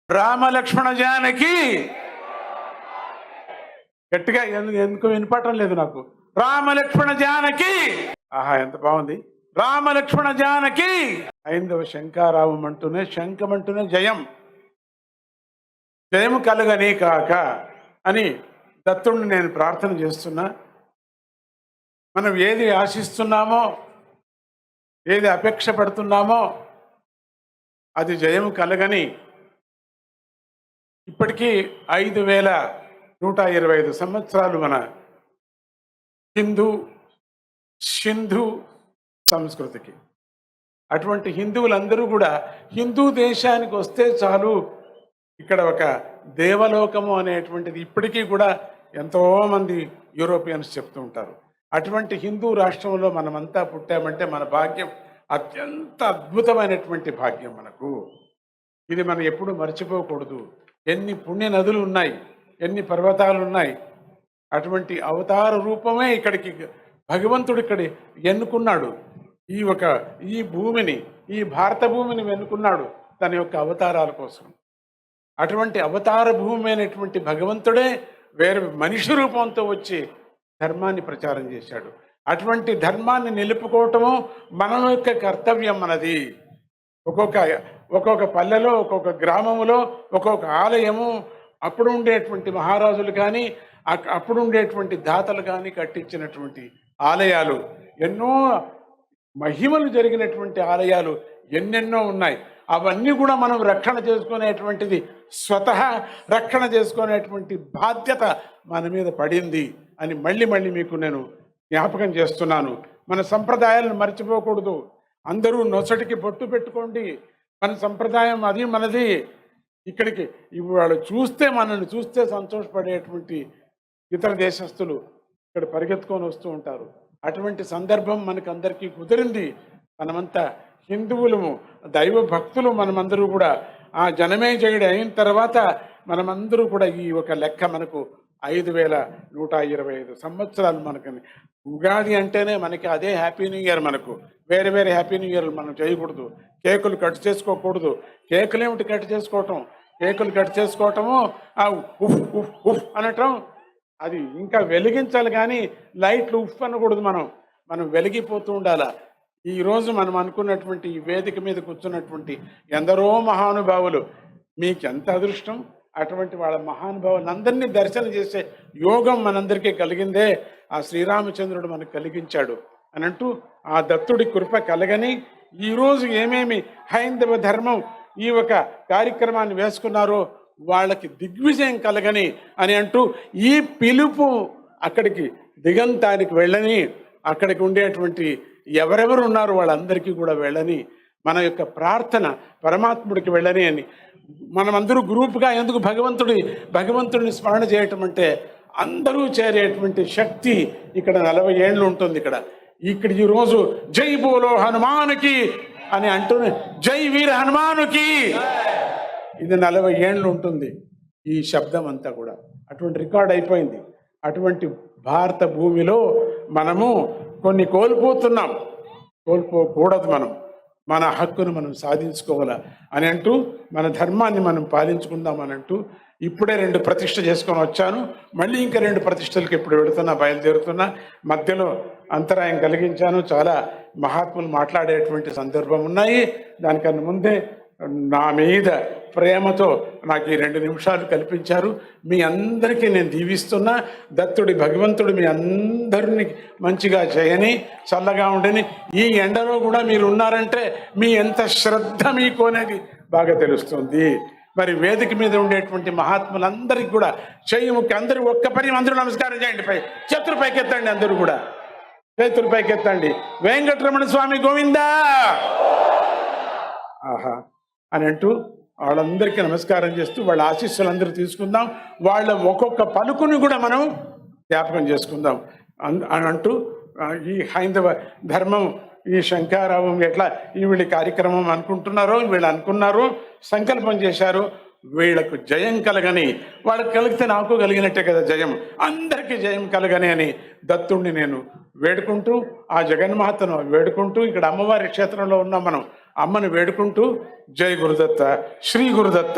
రామలక్ష్మణ జానకి గట్టిగా ఎందుకు వినపడటం లేదు నాకు. రామలక్ష్మణ జానకి. ఆహా, ఎంత బాగుంది. రామలక్ష్మణ జానకి. ఐందవ శంకారావం అంటూనే, శంఖమంటూనే జయం, జయము కలగని కాక అని దత్తుడిని నేను ప్రార్థన చేస్తున్నా. మనం ఏది ఆశిస్తున్నామో, ఏది అపేక్ష పడుతున్నామో అది జయము కలగని. ఇప్పటికీ 5125 సంవత్సరాలు మన సింధు సంస్కృతికి. అటువంటి హిందువులందరూ కూడా హిందూ దేశానికి వస్తే చాలు, ఇక్కడ ఒక దేవలోకము అనేటువంటిది ఇప్పటికీ కూడా ఎంతోమంది యూరోపియన్స్ చెప్తూ ఉంటారు. అటువంటి హిందూ రాష్ట్రంలో మనమంతా పుట్టామంటే మన భాగ్యం అత్యంత అద్భుతమైనటువంటి భాగ్యం మనకు. ఇది మనం ఎప్పుడు మర్చిపోకూడదు. ఎన్ని పుణ్య నదులు ఉన్నాయి, ఎన్ని పర్వతాలు ఉన్నాయి. అటువంటి అవతార రూపమే ఇక్కడికి భగవంతుడు ఇక్కడ ఎన్నుకున్నాడు. ఈ భూమిని, ఈ భారత భూమిని ఎన్నుకున్నాడు తన యొక్క అవతారాల కోసం. అటువంటి అవతార భూమి అయినటువంటి భగవంతుడే వేరే మనిషి రూపంతో వచ్చి ధర్మాన్ని ప్రచారం చేశాడు. అటువంటి ధర్మాన్ని నిలుపుకోవటము మన యొక్క కర్తవ్యం మనది. ఒక్కొక్క పల్లెలో, ఒక్కొక్క గ్రామంలో ఒక్కొక్క ఆలయము, అప్పుడు ఉండేటువంటి మహారాజులు కానీ, అప్పుడు ఉండేటువంటి దాతలు కానీ కట్టించినటువంటి ఆలయాలు, ఎన్నో మహిమలు జరిగినటువంటి ఆలయాలు ఎన్నెన్నో ఉన్నాయి. అవన్నీ కూడా మనం రక్షణ చేసుకునేటువంటిది, స్వతహా రక్షణ చేసుకునేటువంటి బాధ్యత మన మీద పడింది అని మళ్ళీ మీకు నేను జ్ఞాపకం చేస్తున్నాను. మన సంప్రదాయాలను మర్చిపోకూడదు. అందరూ నొసటికి బొట్టు పెట్టుకోండి. మన సంప్రదాయం అది మనది. ఇక్కడికి వాళ్ళు మనల్ని చూస్తే సంతోషపడేటువంటి ఇతర దేశస్తులు ఇక్కడ పరిగెత్తుకొని వస్తూ ఉంటారు. అటువంటి సందర్భం మనకందరికీ కుదిరింది. మనమంతా హిందువులము, దైవ భక్తులు. మనమందరూ కూడా ఆ జనమేజయుడు అయిన తర్వాత మనమందరూ కూడా ఈ ఒక లెక్క మనకు 5125 సంవత్సరాలు మనకు. ఉగాది అంటేనే మనకి అదే హ్యాపీ న్యూ ఇయర్. మనకు వేరే హ్యాపీ న్యూ ఇయర్లు మనం చేయకూడదు. కేకులు కట్ చేసుకోకూడదు. కేకులు ఏమిటి కట్ చేసుకోవటం? కేకులు కట్ చేసుకోవటము ఉఫ్ ఉఫ్ ఉఫ్ అనటం, అది ఇంకా వెలిగించాలి కానీ లైట్లు ఉఫ్ అనకూడదు. మనం వెలిగిపోతూ ఉండాలా. ఈరోజు మనం అనుకున్నటువంటి ఈ వేదిక మీద కూర్చున్నటువంటి ఎందరో మహానుభావులు, మీకు ఎంత అదృష్టం. అటువంటి వాళ్ళ మహానుభావులందరినీ దర్శనం చేసే యోగం మనందరికీ కలిగిందే ఆ శ్రీరామచంద్రుడు మనకు కలిగించాడు అని అంటూ, ఆ దత్తుడి కృప కలగని ఈరోజు ఏమేమి హైందవ ధర్మం ఈ ఒక కార్యక్రమాన్ని వేసుకున్నారో వాళ్ళకి దిగ్విజయం కలగని అని అంటూ, ఈ పిలుపు అక్కడికి దిగంతానికి వెళ్ళని, అక్కడికి ఉండేటువంటి ఎవరెవరు ఉన్నారో వాళ్ళందరికీ కూడా వెళ్ళని, మన యొక్క ప్రార్థన పరమాత్ముడికి వెళ్ళని అని మనమందరూ గ్రూప్గా ఎందుకు భగవంతుడిని స్మరణ చేయటం అంటే, అందరూ చేరేటువంటి శక్తి ఇక్కడ 40 ఏళ్ళు ఉంటుంది. ఇక్కడ ఈరోజు జై బోలో హనుమానుకి అని అంటూనే జై వీర హనుమానుకి ఇది 40 ఏళ్ళు ఉంటుంది ఈ శబ్దం అంతా కూడా. అటువంటి రికార్డ్ అయిపోయింది. అటువంటి భారత భూమిలో మనము కొన్ని కోల్పోతున్నాం. కోల్పోకూడదు. మన హక్కును మనం సాధించుకోవాలా అని అంటూ, మన ధర్మాన్ని మనం పాలించుకుందాం అని అంటూ, ఇప్పుడే 2 ప్రతిష్ఠ చేసుకొని వచ్చాను. మళ్ళీ ఇంకా 2 ప్రతిష్టలకు ఇప్పుడు బయలుదేరుతున్నా. మధ్యలో అంతరాయం కలిగించాను. చాలా మహాత్ములు మాట్లాడేటువంటి సందర్భం ఉన్నాయి. దానికన్నా ముందే నా మీద ప్రేమతో నాకు ఈ 2 నిమిషాలు కల్పించారు. మీ అందరికీ నేను దీవిస్తున్నా. దత్తుడి భగవంతుడు మీ అందరినీ మంచిగా చేయని, చల్లగా ఉండని. ఈ ఎండలో కూడా మీరు ఉన్నారంటే మీ ఎంత శ్రద్ధ మీకు అనేది బాగా తెలుస్తుంది. మరి వేదిక మీద ఉండేటువంటి మహాత్ములందరికీ కూడా చేయముకి అందరూ ఒక్క పని అందరూ నమస్కారం చేయండి. చేతులు పైకెత్తండి. అందరూ కూడా చేతులు పైకెత్తండి. వెంకటరమణ స్వామి గోవిందా ఆహా అని అంటూ వాళ్ళందరికీ నమస్కారం చేస్తూ వాళ్ళ ఆశీస్సులందరూ తీసుకుందాం. వాళ్ళ ఒక్కొక్క పలుకుని కూడా మనం జ్ఞాపకం చేసుకుందాం అని అంటూ, ఈ హైందవ ధర్మం, ఈ శంకారావం ఎట్లా వీళ్ళ కార్యక్రమం వీళ్ళు అనుకున్నారో, సంకల్పం చేశారు. వీళ్ళకు జయం కలగని, వాళ్ళకి కలిగితే నాకు కలిగినట్టే కదా జయం. అందరికీ జయం కలగని అని దత్తుడిని నేను వేడుకుంటూ, ఆ జగన్మాతను వేడుకుంటూ, ఇక్కడ అమ్మవారి క్షేత్రంలో ఉన్నాం మనం, అమ్మను వేడుకుంటూ, జై గురుదత్త, శ్రీ గురుదత్త.